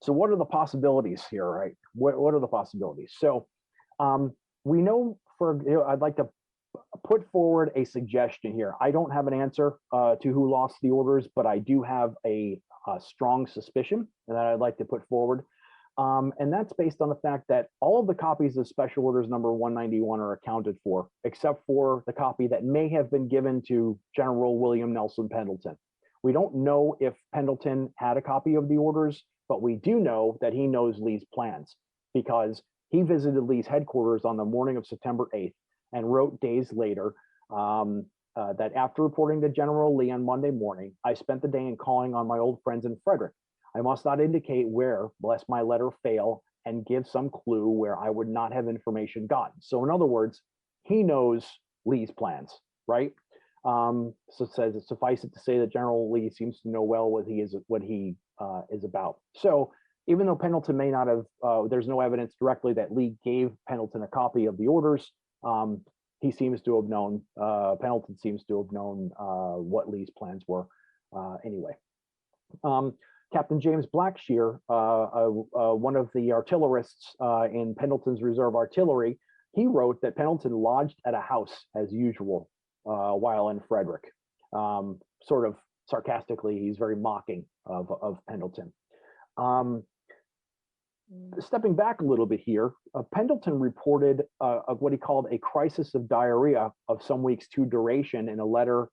So what are the possibilities here, right? What are the possibilities? So we know I'd like to put forward a suggestion here. I don't have an answer to who lost the orders, but I do have a strong suspicion that I'd like to put forward. And that's based on the fact that all of the copies of Special Orders number 191 are accounted for, except for the copy that may have been given to General William Nelson Pendleton. We don't know if Pendleton had a copy of the orders, but we do know that he knows Lee's plans because he visited Lee's headquarters on the morning of September 8th and wrote days later that after reporting to General Lee on Monday morning, I spent the day in calling on my old friends in Frederick. I must not indicate where, lest my letter fail, and give some clue where I would not have information gotten. So in other words, he knows Lee's plans, right? So it says, suffice it to say that General Lee seems to know well what he is about. So even though Pendleton may not have, there's no evidence directly that Lee gave Pendleton a copy of the orders, he seems to have known, Pendleton seems to have known what Lee's plans were anyway. Captain James Blackshear, one of the artillerists in Pendleton's reserve artillery, he wrote that Pendleton lodged at a house as usual while in Frederick. Sort of sarcastically, he's very mocking of Pendleton. Stepping back a little bit here, Pendleton reported what he called a crisis of diarrhea of some weeks to duration in a letter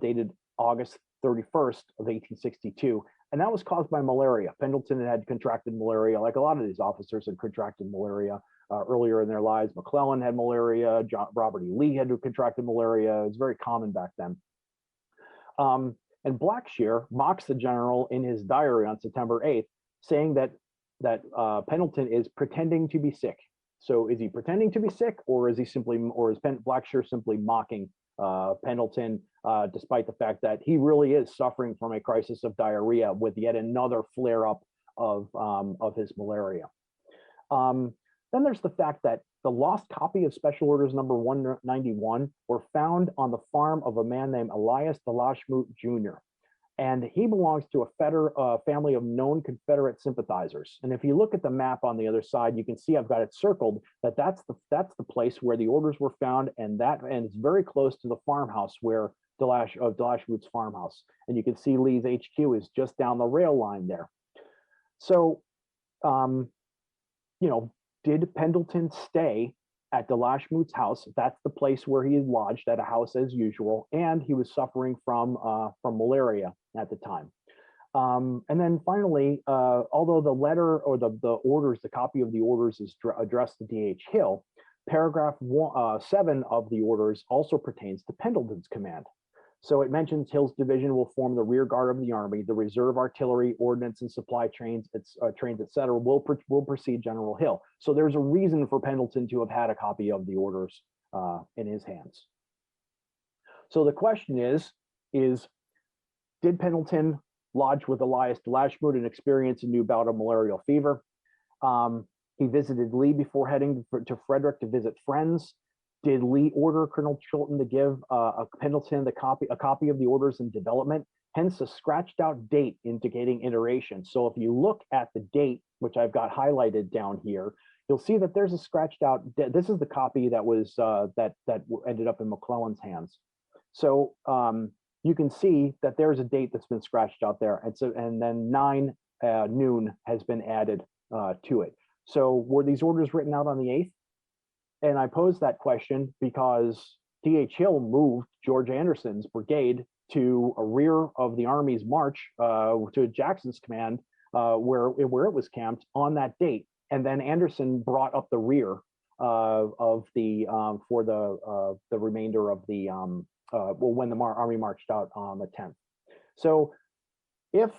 dated August 31st of 1862. And that was caused by malaria. Pendleton had contracted malaria, like a lot of these officers had contracted malaria earlier in their lives. McClellan had malaria. Robert E. Lee had contracted malaria. It was very common back then. And Blackshear mocks the general in his diary on September 8th, saying that Pendleton is pretending to be sick. So is he pretending to be sick, or is Blackshear simply mocking Pendleton, despite the fact that he really is suffering from a crisis of diarrhea with yet another flare-up of his malaria. Then there's the fact that the lost copy of Special Orders number 191 were found on the farm of a man named Elias de Lachemute Jr. And he belongs to a family of known Confederate sympathizers. And if you look at the map on the other side, you can see I've got it circled that that's the place where the orders were found, and it's very close to the farmhouse where de Lachemute's farmhouse. And you can see Lee's HQ is just down the rail line there. So, did Pendleton stay at de Lachemute's house? That's the place where he is lodged at a house as usual, and he was suffering from malaria at the time. And then finally, although the letter or the orders, the copy of the orders is addressed to D.H. Hill, paragraph 7 of the orders also pertains to Pendleton's command. So it mentions Hill's division will form the rear guard of the Army. The reserve artillery, ordnance, and supply trains, etc., will precede General Hill. So there's a reason for Pendleton to have had a copy of the orders in his hands. So the question is did Pendleton lodge with Elias de Lachemute and experience a new bout of malarial fever? He visited Lee before heading to Frederick to visit friends. Did Lee order Colonel Chilton to give Pendleton a copy of the orders in development? Hence a scratched out date indicating iteration. So if you look at the date, which I've got highlighted down here, you'll see that there's a scratched out. This is the copy that was that ended up in McClellan's hands. So you can see that there's a date that's been scratched out there, and then 9 noon has been added to it. So were these orders written out on the 8th? And I pose that question because D.H. Hill moved George Anderson's brigade to a rear of the Army's march to Jackson's command, where it was camped on that date. And then Anderson brought up the rear of the for the remainder of the when the Army marched out on the 10th. So if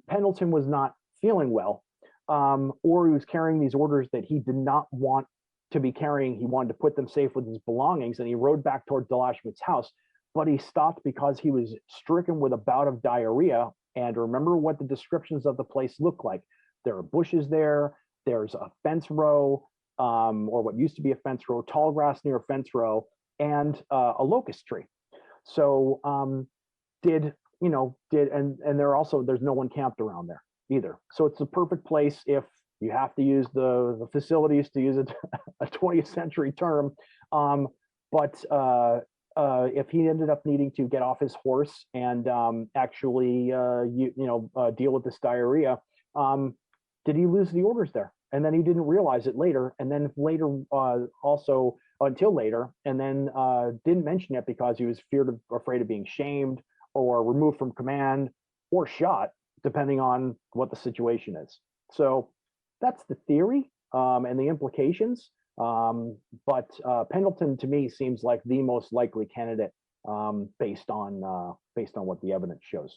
Pendleton was not feeling well, or he was carrying these orders that he did not want to be carrying, he wanted to put them safe with his belongings, and he rode back toward de Lachemute's house, but he stopped because he was stricken with a bout of diarrhea. And remember what the descriptions of the place look like. There are bushes there, there's a fence row, or what used to be a fence row, tall grass near a fence row, and a locust tree. So and there's no one camped around there. either. So it's the perfect place if you have to use the facilities, to use a 20th century term. Um, but if he ended up needing to get off his horse and actually deal with this diarrhea, um, did he lose the orders there? And then he didn't realize it later, and then later also until later, and then didn't mention it because he was afraid of being shamed or removed from command or shot, depending on what the situation is. So that's the theory and the implications. But Pendleton, to me, seems like the most likely candidate based on what the evidence shows.